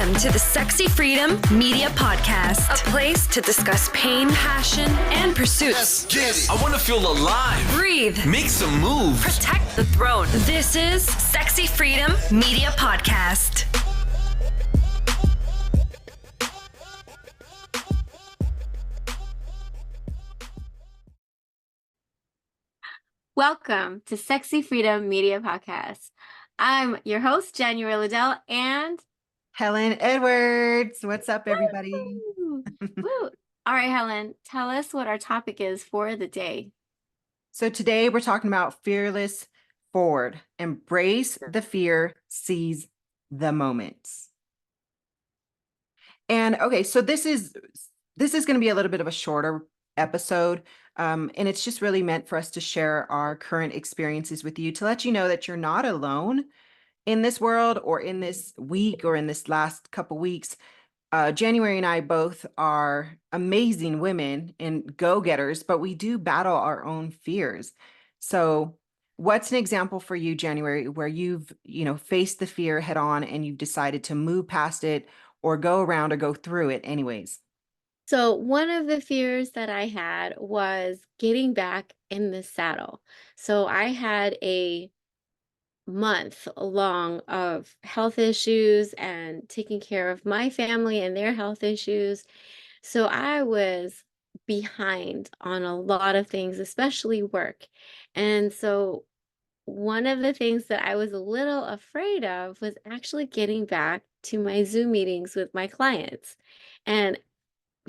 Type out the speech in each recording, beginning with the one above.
Welcome to the Sexy Freedom Media Podcast, a place to discuss pain, passion, and pursuits. I want to feel alive. Breathe. Make some moves. Protect the throne. This is Sexy Freedom Media Podcast. Welcome to Sexy Freedom Media Podcast. I'm your host, January Liddell, and Helen Edwards. What's up, everybody? Woo! Woo! All right, Helen, tell us what our topic is for the day. So today we're talking about fearless forward. Embrace the fear, seize the moments. And okay, so this is going to be a little bit of a shorter episode. And it's just really meant for us to share our current experiences with you, to let you know that you're not alone in this world or in this week or in this last couple weeks. January and I both are amazing women and go-getters, but we do battle our own fears. So what's an example for you, January, where you've, faced the fear head on and you've decided to move past it or go around or go through it anyways? So one of the fears that I had was getting back in the saddle. So I had a month long of health issues and taking care of my family and their health issues. So I was behind on a lot of things, especially work. And so one of the things that I was a little afraid of was actually getting back to my Zoom meetings with my clients and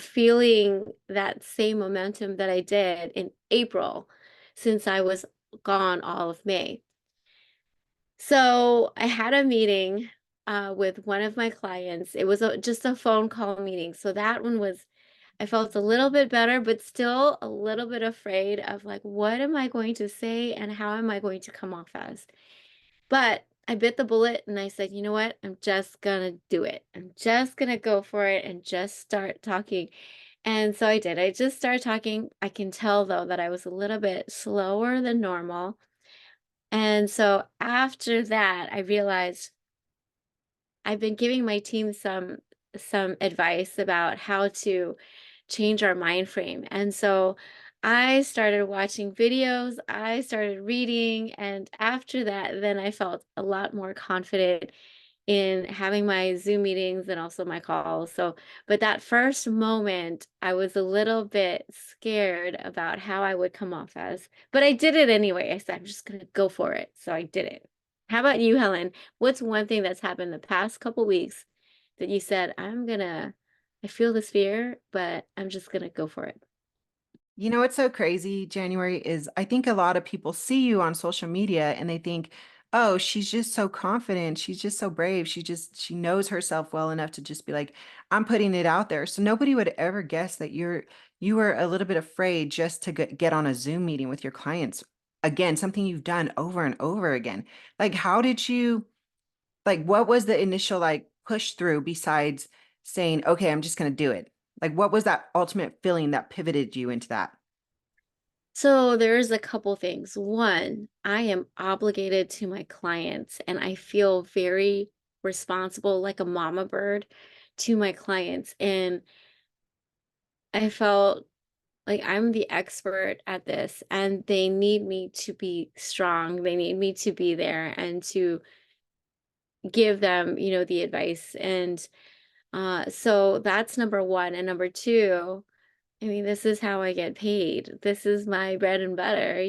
feeling that same momentum that I did in April, since I was gone all of May. So I had a meeting with one of my clients. It was just a phone call meeting. So that one was, I felt a little bit better, but still a little bit afraid of like, what am I going to say and how am I going to come off as? But I bit the bullet and I said, you know what? I'm just gonna do it. I'm just gonna go for it and just start talking. And so I did. I just started talking. I can tell though that I was a little bit slower than normal. And so after that, I realized I've been giving my team some advice about how to change our mind frame. And so I started watching videos, I started reading, and after that, then I felt a lot more confident in having my Zoom meetings and also my calls. So, but that first moment, I was a little bit scared about how I would come off as, but I did it anyway. I said, I'm just going to go for it. So I did it. How about you, Helen? What's one thing that's happened the past couple weeks that you said, I feel this fear, but I'm just going to go for it? You know what's so crazy, January, is I think a lot of people see you on social media and they think, oh, she's just so confident. She's just so brave. She knows herself well enough to just be like, I'm putting it out there. So nobody would ever guess that you were a little bit afraid just to get on a Zoom meeting with your clients. Again, something you've done over and over again. Like, what was the initial push through besides saying, okay, I'm just going to do it? Like, what was that ultimate feeling that pivoted you into that? So there's a couple things. One, I am obligated to my clients and I feel very responsible, like a mama bird to my clients. And I felt like I'm the expert at this and they need me to be strong. They need me to be there and to give them, the advice. And so that's number one. And number two, I mean, this is how I get paid. This is my bread and butter,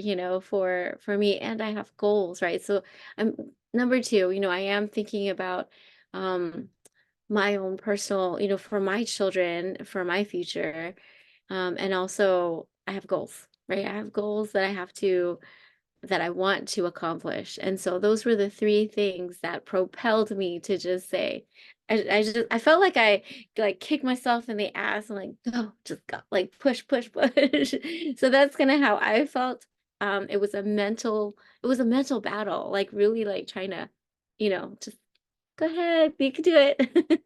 for me. And I have goals, right? So I'm number two, I am thinking about my own personal, for my children, for my future. And also I have goals, right? I have goals that I want to accomplish. And so those were the three things that propelled me to just say, I felt like I kicked myself in the ass and go, just go, push, push, push. So that's kind of how I felt. It was a mental battle, really trying to, just go ahead, you can do it.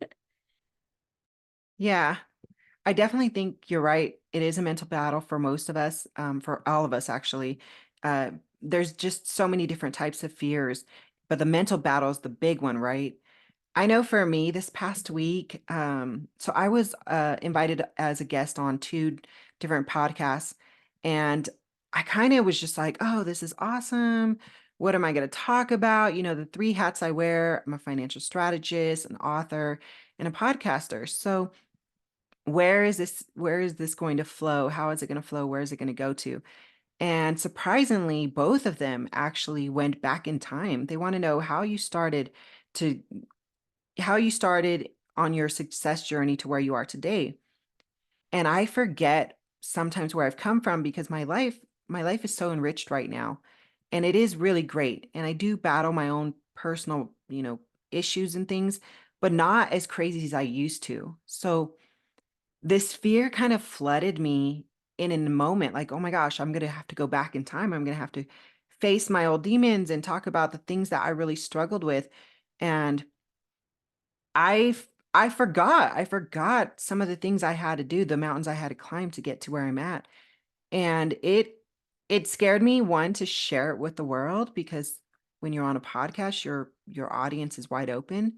Yeah, I definitely think you're right. It is a mental battle for most of us, for all of us, actually. There's just so many different types of fears, but the mental battle is the big one, right? I know for me this past week, so I was invited as a guest on two different podcasts, and I kind of was just like, oh, this is awesome. What am I going to talk about? You know, the three hats I wear: I'm a financial strategist, an author, and a podcaster. So where is this going to flow? How is it going to flow? Where is it going to go to? And surprisingly, both of them actually went back in time. They want to know to how you started on your success journey to where you are today. And I forget sometimes where I've come from because my life is so enriched right now. And it is really great. And I do battle my own personal, issues and things, but not as crazy as I used to. So this fear kind of flooded me in a moment, like, oh my gosh, I'm going to have to go back in time. I'm going to have to face my old demons and talk about the things that I really struggled with. And I forgot some of the things I had to do, the mountains I had to climb to get to where I'm at. And it scared me, one, to share it with the world, because when you're on a podcast, your audience is wide open.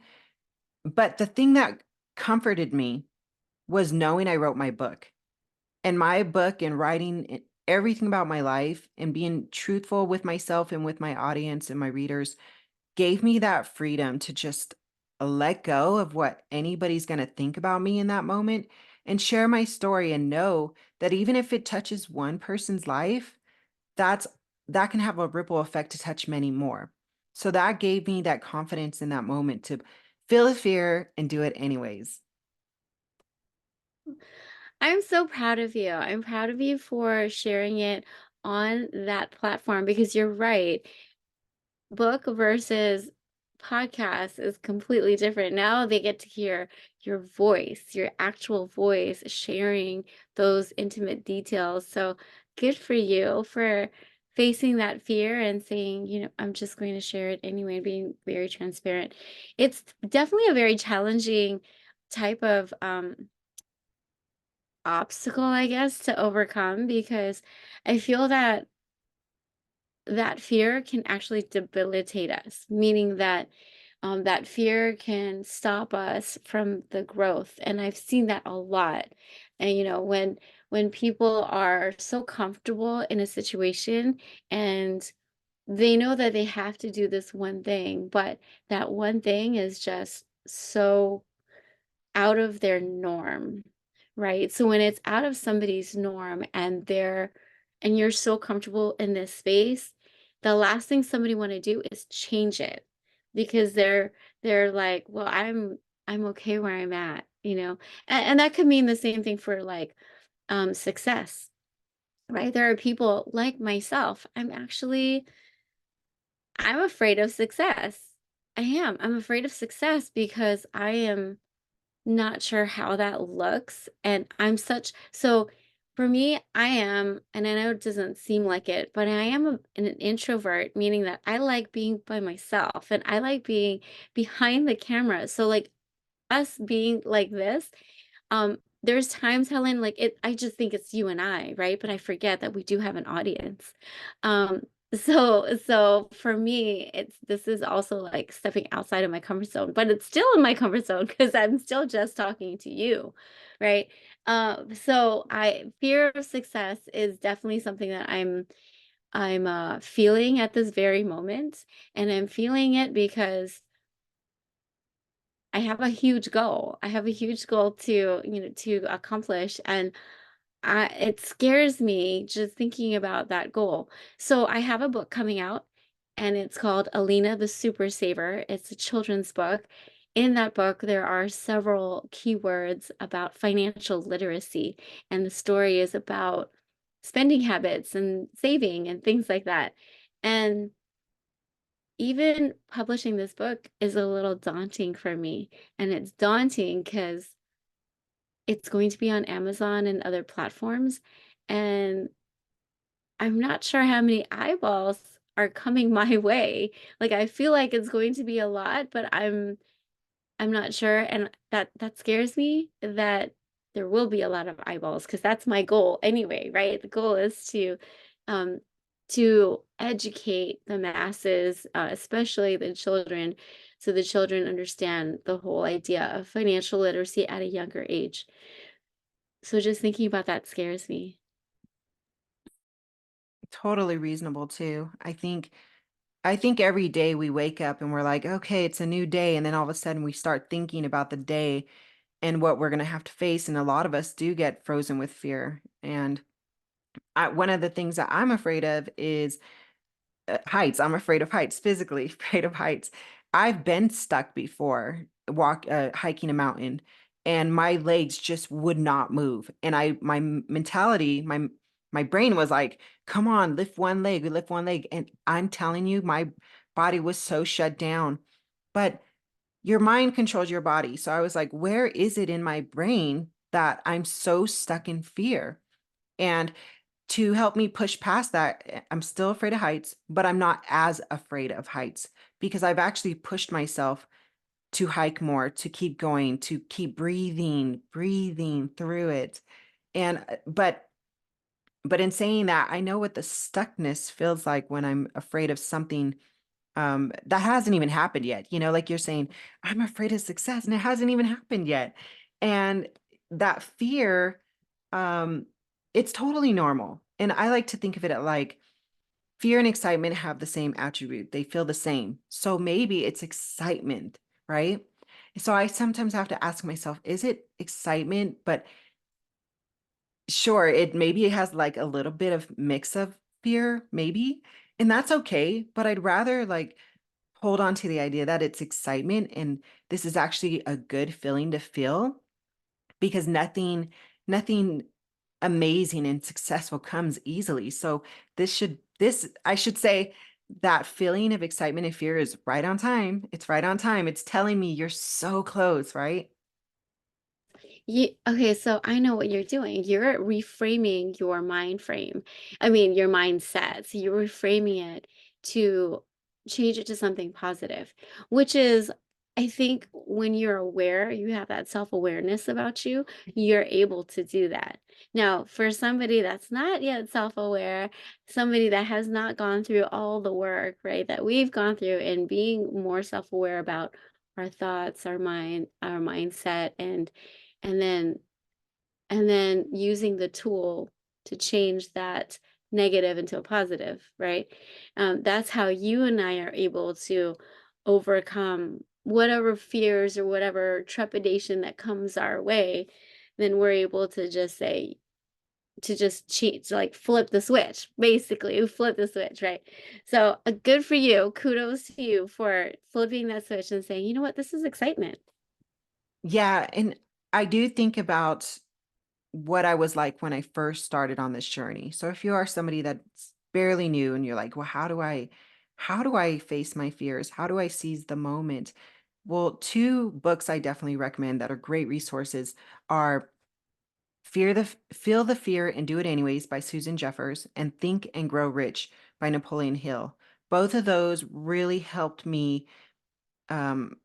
But the thing that comforted me was knowing I wrote my book. And my book and writing everything about my life and being truthful with myself and with my audience and my readers gave me that freedom to just let go of what anybody's going to think about me in that moment and share my story and know that even if it touches one person's life, that's that can have a ripple effect to touch many more. So that gave me that confidence in that moment to feel the fear and do it anyways. I'm so proud of you. I'm proud of you for sharing it on that platform because you're right. Book versus podcast is completely different. Now they get to hear your voice, your actual voice, sharing those intimate details. So good for you for facing that fear and saying, I'm just going to share it anyway, and being very transparent. It's definitely a very challenging type of obstacle, I guess, to overcome because I feel that fear can actually debilitate us, meaning that that fear can stop us from the growth. And I've seen that a lot. And when people are so comfortable in a situation and they know that they have to do this one thing, but that one thing is just so out of their norm, right? So when it's out of somebody's norm and you're so comfortable in this space, the last thing somebody want to do is change it because they're like, well, I'm okay where I'm at, and that could mean the same thing for like success, right? There are people like myself. I'm afraid of success. I'm afraid of success because I am not sure how that looks. And so for me, I am, and I know it doesn't seem like it, but I am an introvert, meaning that I like being by myself and I like being behind the camera. So like us being like this, there's times, Helen, like I just think it's you and I, right? But I forget that we do have an audience. Um, so for me, this is also like stepping outside of my comfort zone, but it's still in my comfort zone because I'm still just talking to you, right? So I fear of success is definitely something that I'm feeling at this very moment, and I'm feeling it because I have a huge goal. I have a huge goal to accomplish, and it scares me just thinking about that goal. So I have a book coming out, and it's called Alina the Super Saver. It's a children's book. In that book, there are several keywords about financial literacy, and the story is about spending habits and saving and things like that. And even publishing this book is a little daunting for me. And it's daunting because it's going to be on Amazon and other platforms. And I'm not sure how many eyeballs are coming my way. Like I feel like it's going to be a lot, but I'm not sure. And that scares me that there will be a lot of eyeballs because that's my goal anyway, right? The goal is to um to educate the masses, especially the children, so the children understand the whole idea of financial literacy at a younger age. So just thinking about that scares me. Totally reasonable too. I think every day we wake up and we're like, okay, it's a new day. And then all of a sudden we start thinking about the day and what we're going to have to face. And a lot of us do get frozen with fear. And one of the things that I'm afraid of is heights. I'm afraid of heights, physically afraid of heights. I've been stuck before, hiking a mountain, and my legs just would not move. And my mentality, my brain was like, come on, lift one leg, lift one leg. And I'm telling you, my body was so shut down. But your mind controls your body. So I was like, where is it in my brain that I'm so stuck in fear? And to help me push past that, I'm still afraid of heights, but I'm not as afraid of heights because I've actually pushed myself to hike more, to keep going, to keep breathing through it. And but in saying that, I know what the stuckness feels like when I'm afraid of something that hasn't even happened yet. Like you're saying, I'm afraid of success and it hasn't even happened yet. And that fear, um, it's totally normal. And I like to think of it like fear and excitement have the same attribute. They feel the same. So maybe it's excitement, right? So I sometimes have to ask myself, is it excitement? But sure, it has like a little bit of mix of fear, maybe. And that's okay. But I'd rather like hold on to the idea that it's excitement and this is actually a good feeling to feel because nothing amazing and successful comes easily. So I should say that feeling of excitement and fear is right on time. It's right on time. It's telling me you're so close, right? Okay, so I know what you're doing. You're reframing your mind frame. I mean, your mindset. So you're reframing it to change it to something positive, which is, I think, when you're aware, you have that self-awareness about you, you're able to do that. Now, for somebody that's not yet self-aware, somebody that has not gone through all the work, right, that we've gone through and being more self-aware about our thoughts, our mind, our mindset, and then using the tool to change that negative into a positive, right? That's how you and I are able to overcome whatever fears or whatever trepidation that comes our way. Then we're able to just say, to just cheat, to like flip the switch, basically, flip the switch, right? So, good for you. Kudos to you for flipping that switch and saying, you know what, this is excitement. Yeah. And I do think about what I was like when I first started on this journey. So if you are somebody that's barely new and you're like, well, how do I face my fears? How do I seize the moment? Well, two books I definitely recommend that are great resources are Feel the Fear and Do It Anyways by Susan Jeffers and Think and Grow Rich by Napoleon Hill. Both of those really helped me um,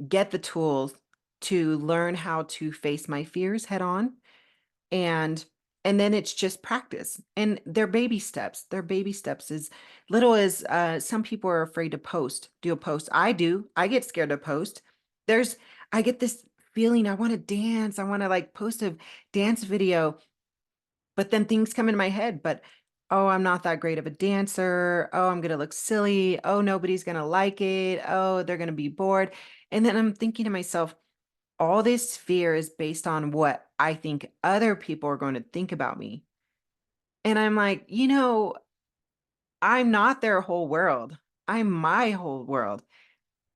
get the tools to learn how to face my fears head on and then it's just practice and they're baby steps as little as some people are afraid to do a post. I get scared to post. there's I get this feeling I want to dance, I want to like post a dance video, but then things come in my head, but oh, I'm not that great of a dancer, oh, I'm gonna look silly, oh, nobody's gonna like it, oh, they're gonna be bored. And then I'm thinking to myself, all this fear is based on what I think other people are going to think about me. And I'm like, I'm not their whole world. I'm my whole world.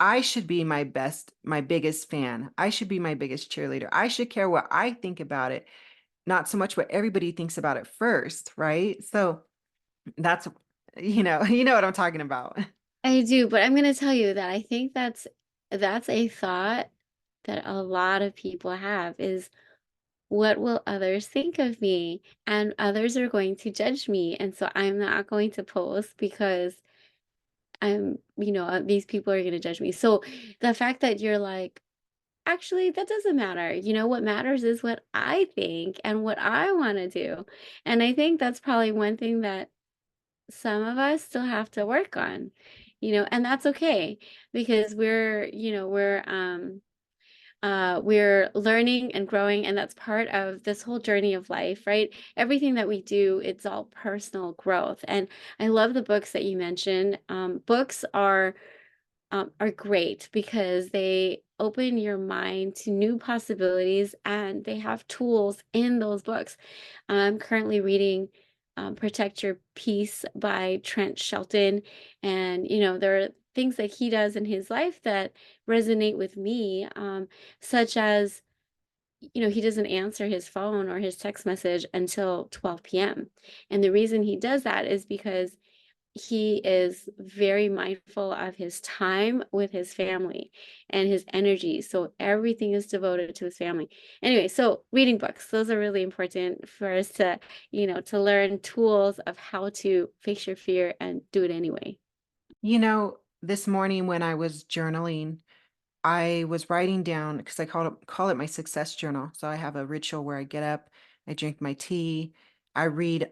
I should be my biggest fan. I should be my biggest cheerleader. I should care what I think about it, not so much what everybody thinks about it first, right? So that's, you know what I'm talking about. I do, but I'm gonna tell you that I think that's a thought that a lot of people have is, what will others think of me? And others are going to judge me, and so I'm not going to post because these people are gonna judge me. So the fact that you're like, actually, that doesn't matter. What matters is what I think and what I want to do. And I think that's probably one thing that some of us still have to work on, and that's okay because we're learning and growing, and that's part of this whole journey of life, right? Everything that we do, it's all personal growth. And I love the books that you mentioned. Books are great because they open your mind to new possibilities and they have tools in those books. I'm currently reading Protect Your Peace by Trent Shelton. And, there are things that he does in his life that resonate with me, such as, he doesn't answer his phone or his text message until 12 p.m. And the reason he does that is because he is very mindful of his time with his family and his energy. So everything is devoted to his family. Anyway, so reading books, those are really important for us to, to learn tools of how to face your fear and do it anyway. This morning when I was journaling, I was writing down because I call it my success journal. So I have a ritual where I get up, I drink my tea, I read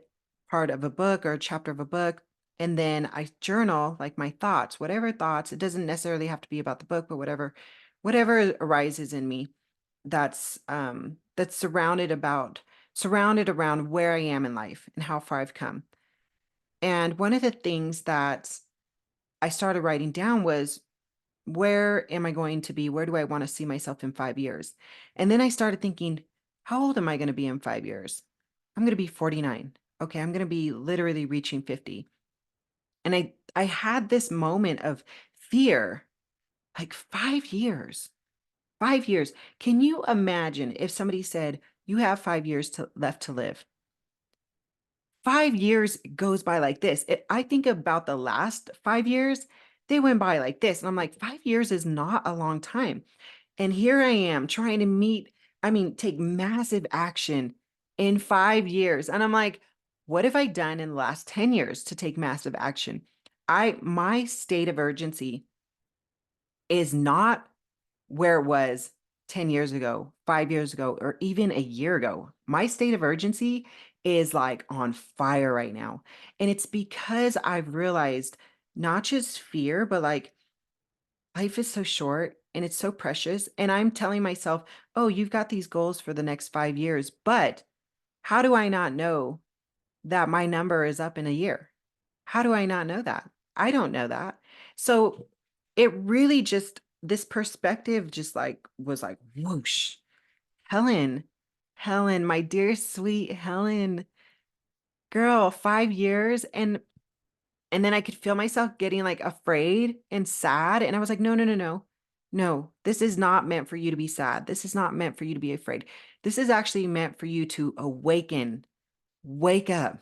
part of a book or a chapter of a book, and then I journal like my thoughts, whatever thoughts. It doesn't necessarily have to be about the book, but whatever arises in me that's surrounded around where I am in life and how far I've come. And one of the things that I started writing down was, where am I going to be? Where do I want to see myself in 5 years? And then I started thinking, how old am I going to be in 5 years? I'm going to be 49. Okay, I'm going to be literally reaching 50. And I had this moment of fear, like 5 years. 5 years. Can you imagine if somebody said, you have 5 years left to live? 5 years goes by like this. I think about the last 5 years, they went by like this. And I'm like, 5 years is not a long time. And here I am trying to take massive action in 5 years. And I'm like, what have I done in the last 10 years to take massive action? My state of urgency is not where it was 10 years ago, 5 years ago, or even a year ago. My state of urgency is like on fire right now. And it's because I've realized not just fear, but like life is so short and it's so precious. And I'm telling myself, oh, you've got these goals for the next 5 years. But how do I not know that my number is up in a year? How do I not know that? I don't know that. So it really this perspective just like was like whoosh. Helen, Helen, my dear sweet Helen, girl, 5 years. And then I could feel myself getting like afraid and sad. And I was like, no, no, no, no. No, this is not meant for you to be sad. This is not meant for you to be afraid. This is actually meant for you to awaken, wake up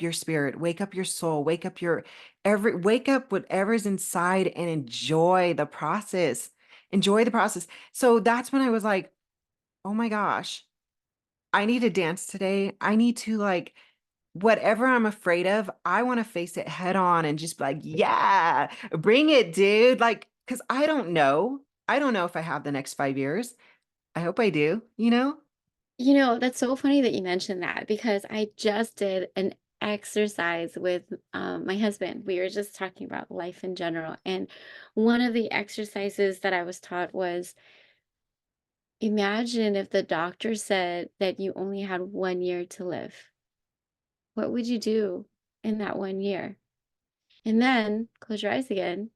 your spirit, wake up your soul, wake up whatever's inside and enjoy the process. Enjoy the process. So that's when I was like, oh my gosh, I need to dance today. I need to like, whatever I'm afraid of, I want to face it head on and just be like, yeah, bring it, dude. Like, because I don't know. I don't know if I have the next 5 years. I hope I do, you know? That's so funny that you mentioned that because I just did an exercise with my husband. We were just talking about life in general. And one of the exercises that I was taught was, imagine if the doctor said that you only had 1 year to live. What would you do in that 1 year? And then close your eyes again.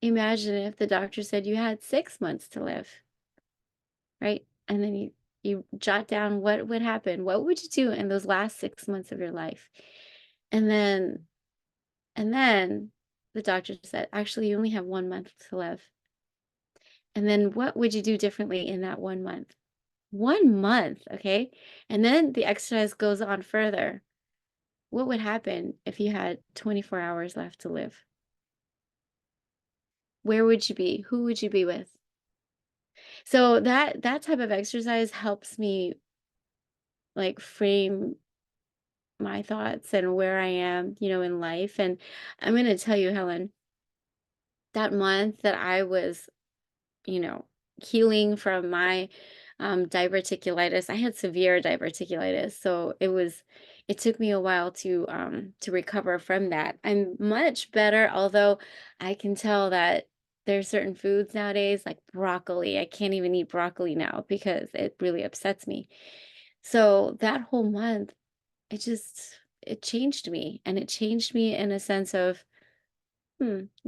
Imagine if the doctor said you had 6 months to live, right? And then you jot down what would happen. What would you do in those last 6 months of your life? And then the doctor said, actually, you only have 1 month to live. And then what would you do differently in that 1 month? 1 month, okay? And then the exercise goes on further. What would happen if you had 24 hours left to live? Where would you be? Who would you be with? So that type of exercise helps me like frame my thoughts and where I am, in life. And I'm going to tell you, Helen, that month that I was, you know, healing from my diverticulitis, I had severe diverticulitis. So it took me a while to recover from that. I'm much better, although I can tell that there's certain foods nowadays, like broccoli. I can't even eat broccoli now because it really upsets me. So that whole month, it just it changed me, and it changed me in a sense of,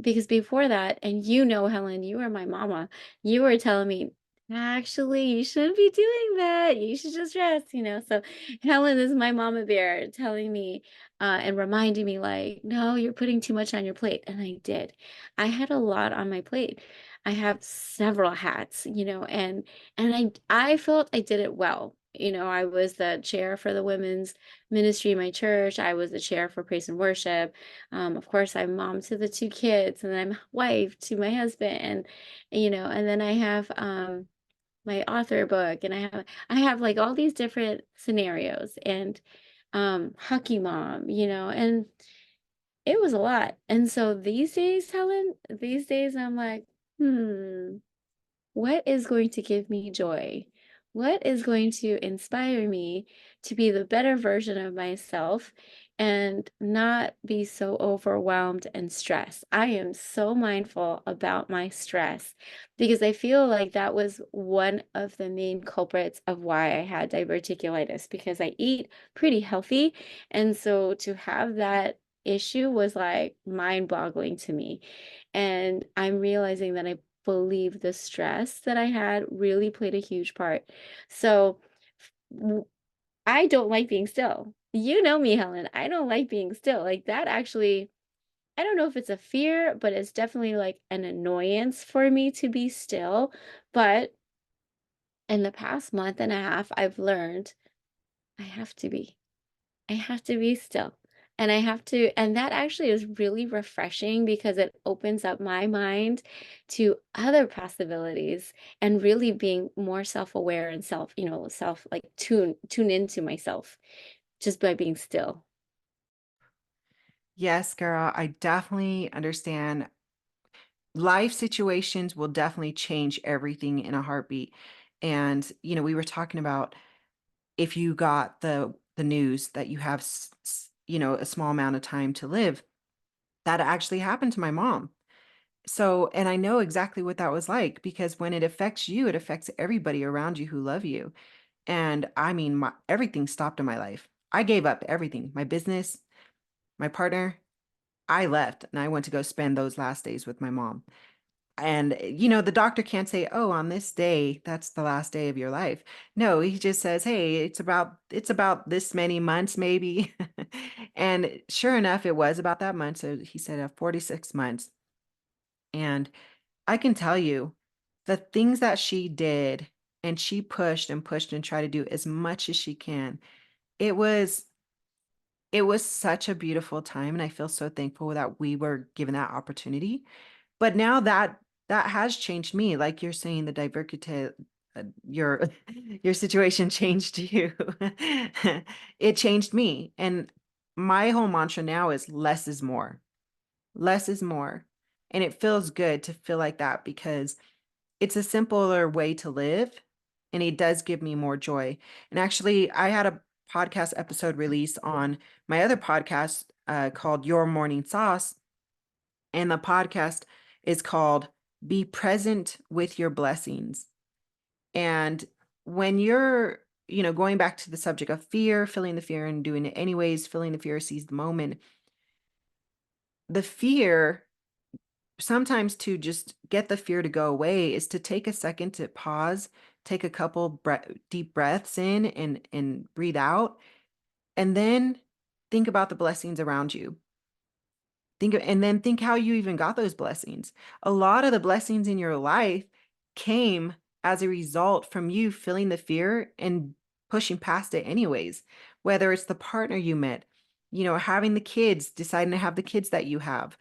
because before that, and Helen, you were my mama. You were telling me, actually, you shouldn't be doing that. You should just rest. So Helen is my mama bear telling me and reminding me, like, no, you're putting too much on your plate. And I did. I had a lot on my plate. I have several hats, and I felt I did it well. I was the chair for the women's ministry in my church. I was the chair for praise and worship. Of course, I'm mom to the two kids, and then I'm wife to my husband, and then I have my author book, and I have like all these different scenarios, and Hucky Mom, and it was a lot. And so these days, Helen, these days I'm like, what is going to give me joy? What is going to inspire me to be the better version of myself and not be so overwhelmed and stressed? I am so mindful about my stress because I feel like that was one of the main culprits of why I had diverticulitis, because I eat pretty healthy. And so to have that issue was like mind-boggling to me. And I'm realizing that I believe the stress that I had really played a huge part. So w- I don't like being still. You know me, Helen. I don't like being still. Like that actually, I don't know if it's a fear, but it's definitely like an annoyance for me to be still. But in the past month and a half, I've learned I have to be. I have to be still. And I have to, and that actually is really refreshing because it opens up my mind to other possibilities and really being more self-aware and self like tune into myself just by being still. Yes, girl, I definitely understand. Life situations will definitely change everything in a heartbeat. And, we were talking about if you got the news that you have, a small amount of time to live, that actually happened to my mom. So, and I know exactly what that was like because when it affects you, it affects everybody around you who love you. And I mean, everything stopped in my life. I gave up everything, my business, my partner. I left and I went to go spend those last days with my mom. And, the doctor can't say, oh, on this day, that's the last day of your life. No, he just says, hey, it's about this many months, maybe. And sure enough, it was about that month. So he said 46 months. And I can tell you the things that she did, and she pushed and pushed and tried to do as much as she can. It was it was such a beautiful time, and I feel so thankful that we were given that opportunity. But now that has changed me, like you're saying, the divergent, your your situation changed you. It changed me, and my whole mantra now is less is more. Less is more, and it feels good to feel like that because it's a simpler way to live, and it does give me more joy. And actually, I had a podcast episode released on my other podcast called Your Morning Sauce, and the podcast is called Be Present with Your Blessings. And when you're, going back to the subject of fear, feeling the fear and doing it anyways, feeling the fear, seize the moment, the fear, sometimes to just get the fear to go away is to take a second to pause, take a couple deep breaths in and breathe out, and then think about the blessings around you. And then think how you even got those blessings. A lot of the blessings in your life came as a result from you feeling the fear and pushing past it anyways. Whether it's the partner you met, having the kids, deciding to have the kids that you have.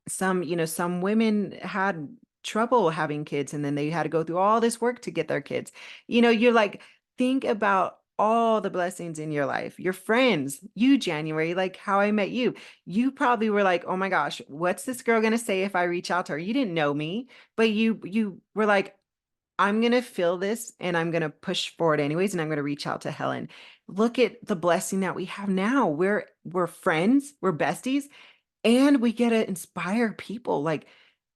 Some women had trouble having kids, and then they had to go through all this work to get their kids. You're like, think about all the blessings in your life, your friends, you, January, like how I met you. You probably were like, oh my gosh, what's this girl going to say if I reach out to her? You didn't know me, but you were like, I'm going to feel this and I'm going to push forward anyways. And I'm going to reach out to Helen. Look at the blessing that we have now. We're friends, we're besties, and we get to inspire people. Like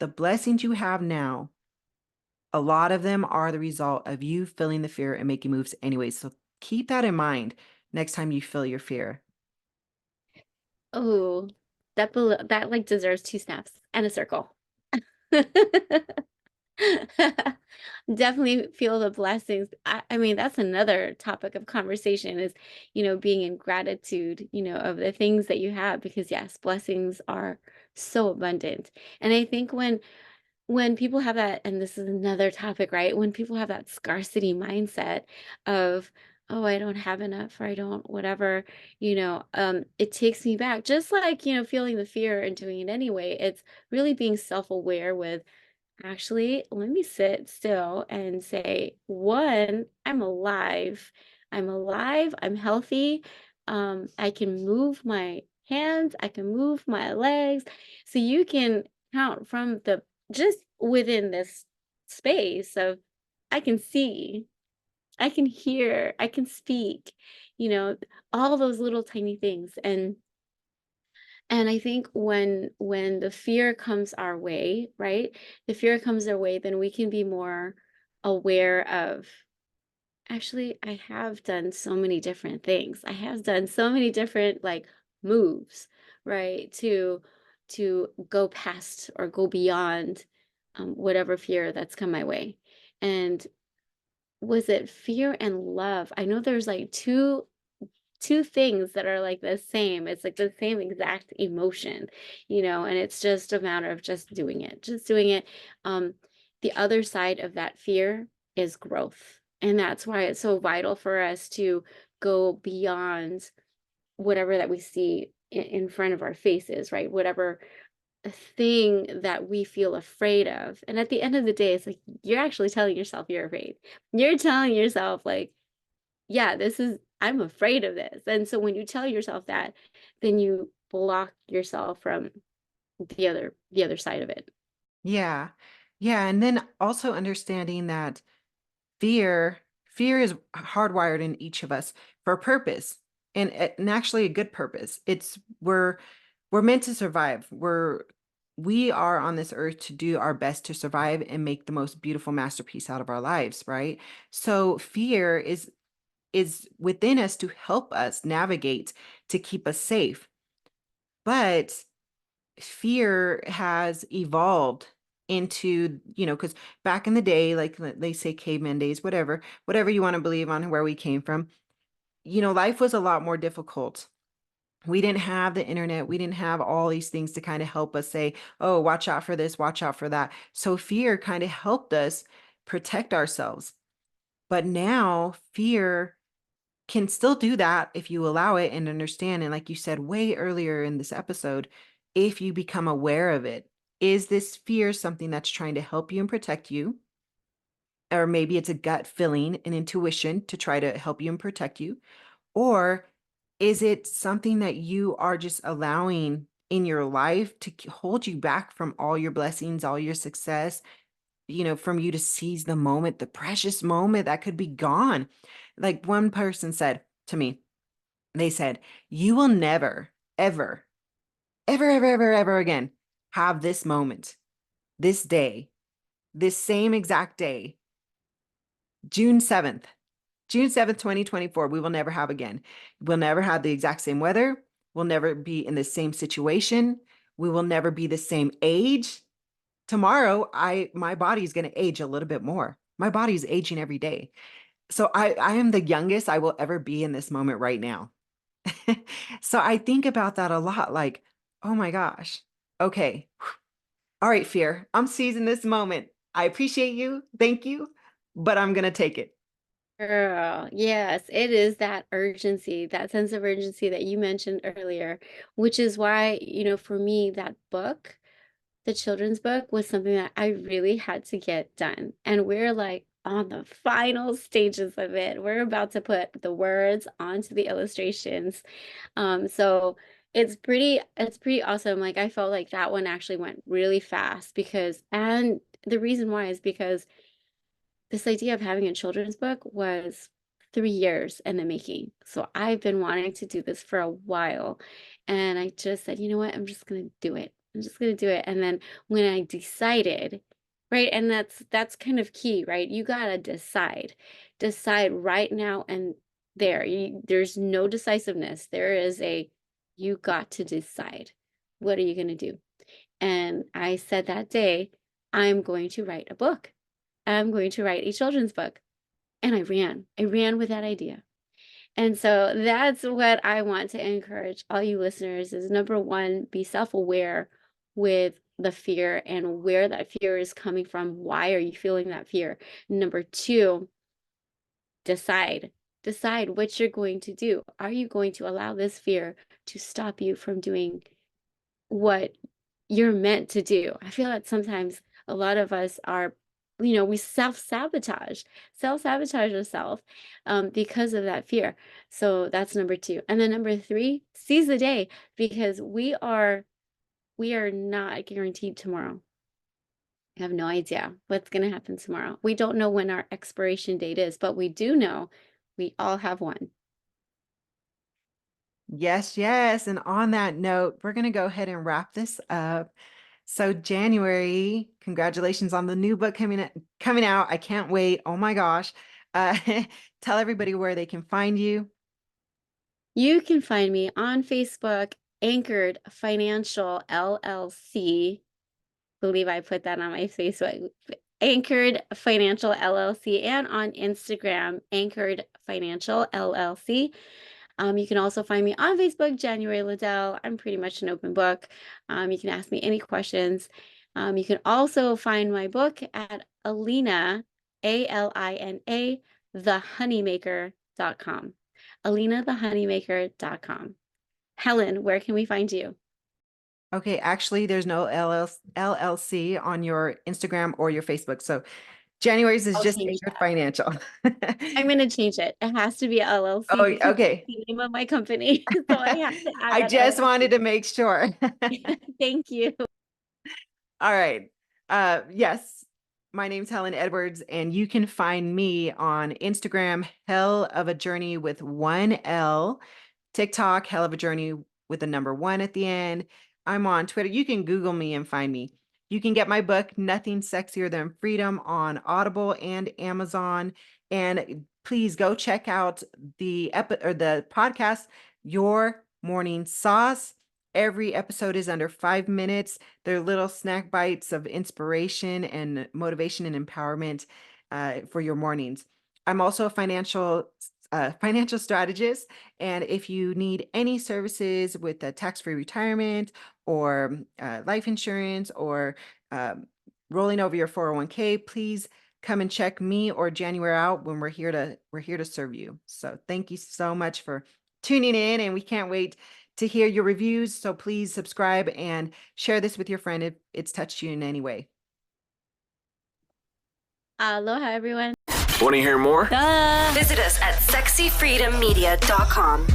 the blessings you have now, a lot of them are the result of you feeling the fear and making moves anyways. So keep that in mind next time you feel your fear. Oh, that like deserves two snaps and a circle. Definitely feel the blessings. I mean, that's another topic of conversation is, being in gratitude, of the things that you have, because yes, blessings are so abundant. And I think when people have that, and this is another topic, right? When people have that scarcity mindset of, oh, I don't have enough, or I don't, whatever, it takes me back. Just like, feeling the fear and doing it anyway, it's really being self-aware with, actually, let me sit still and say, one, I'm alive. I'm alive. I'm healthy. I can move my hands. I can move my legs. So you can count from just within this space of, I can see, I can hear, I can speak, you know, all those little tiny things. And I think when the fear comes our way, right? The fear comes our way, then we can be more aware of, actually, I have done so many different things. I have done so many different like moves, right? To go past or go beyond whatever fear that's come my way. And was it fear and love? I know there's like two things that are like the same. It's like the same exact emotion, and it's just a matter of just doing it, just doing it. The other side of that fear is growth. And that's why it's so vital for us to go beyond whatever that we see in front of our faces, right? Whatever thing that we feel afraid of. And at the end of the day, it's like you're actually telling yourself you're afraid. You're telling yourself, like, yeah, I'm afraid of this. And so when you tell yourself that, then you block yourself from the other side of it. Yeah. Yeah. And then also understanding that fear is hardwired in each of us for a purpose, and actually a good purpose. We're meant to survive. We are on this earth to do our best to survive and make the most beautiful masterpiece out of our lives, right? So fear is within us to help us navigate, to keep us safe. But fear has evolved into, because back in the day, like they say caveman days, whatever you want to believe on where we came from, life was a lot more difficult. We didn't have the internet. We didn't have all these things to kind of help us say, oh, watch out for this, watch out for that. So fear kind of helped us protect ourselves. But now fear can still do that if you allow it and understand. And like you said way earlier in this episode, if you become aware of it, is this fear something that's trying to help you and protect you? Or maybe it's a gut feeling, an intuition to try to help you and protect you. Or is it something that you are just allowing in your life to hold you back from all your blessings, all your success, from you to seize the moment, the precious moment that could be gone? Like one person said to me, they said, you will never, ever, ever, ever, ever, ever again have this moment, this day, this same exact day, June 7th, 2024, we will never have again. We'll never have the exact same weather. We'll never be in the same situation. We will never be the same age. Tomorrow, my body's going to age a little bit more. My body's aging every day. So I am the youngest I will ever be in this moment right now. So I think about that a lot, like, oh my gosh. Okay. All right, fear. I'm seizing this moment. I appreciate you. Thank you. But I'm going to take it. Girl, yes, it is that urgency, that sense of urgency that you mentioned earlier, which is why, for me, that book, the children's book, was something that I really had to get done. And we're like on the final stages of it. We're about to put the words onto the illustrations. So it's pretty awesome. Like I felt like that one actually went really fast and the reason why is because this idea of having a children's book was 3 years in the making. So I've been wanting to do this for a while. And I just said, you know what? I'm just going to do it. I'm just going to do it. And then when I decided, right? And that's kind of key, right? You got to decide right now and there. There's no decisiveness. You got to decide. What are you going to do? And I said that day, I'm going to write a book. I'm going to write a children's book. And I ran with that idea. And so that's what I want to encourage all you listeners is, number one, be self-aware with the fear and where that fear is coming from. Why are you feeling that fear? Number two, decide what you're going to do. Are you going to allow this fear to stop you from doing what you're meant to do? I feel that sometimes a lot of us are, we self-sabotage ourselves because of that fear. So that's number two. And then number three, seize the day, because we are not guaranteed tomorrow. I have no idea what's going to happen tomorrow. We don't know when our expiration date is, but we do know we all have one. Yes, yes. And on that note, we're going to go ahead and wrap this up. So January, congratulations on the new book coming out. I can't wait. Oh my gosh. Tell everybody where they can find you. You can find me on Facebook, Anchored Financial LLC. Believe I put that on my Facebook. Anchored Financial LLC, and on Instagram, Anchored Financial LLC. You can also find me on Facebook, January Liddell. I'm pretty much an open book. You can ask me any questions. You can also find my book at Alina, ALINA, thehoneymaker.com. AlinaTheHoneymaker.com. Helen, where can we find you? Okay, actually, there's no LLC on your Instagram or your Facebook. So January's is just Anchored Financial. I'm going to change it. It has to be LLC. Oh, okay. The name of my company. So I have to add I that just LLC. wanted to make sure. Thank you. All right. Yes, my name's Helen Edwards, and you can find me on Instagram, Hell of a Journey with 1 L, TikTok, Hell of a Journey with the number 1 at the end. I'm on Twitter. You can Google me and find me. You can get my book, Nothing Sexier Than Freedom, on Audible and Amazon. And please go check out the podcast, Your Morning Sauce. Every episode is under 5 minutes. They're little snack bites of inspiration and motivation and empowerment for your mornings. I'm also a financial strategist. And if you need any services with a tax-free retirement or life insurance or rolling over your 401k, please come and check me or January out when we're here to serve you. So thank you so much for tuning in, and we can't wait to hear your reviews. So please subscribe and share this with your friend if it's touched you in any way. Aloha, everyone. Want to hear more? Visit us at sexyfreedommedia.com.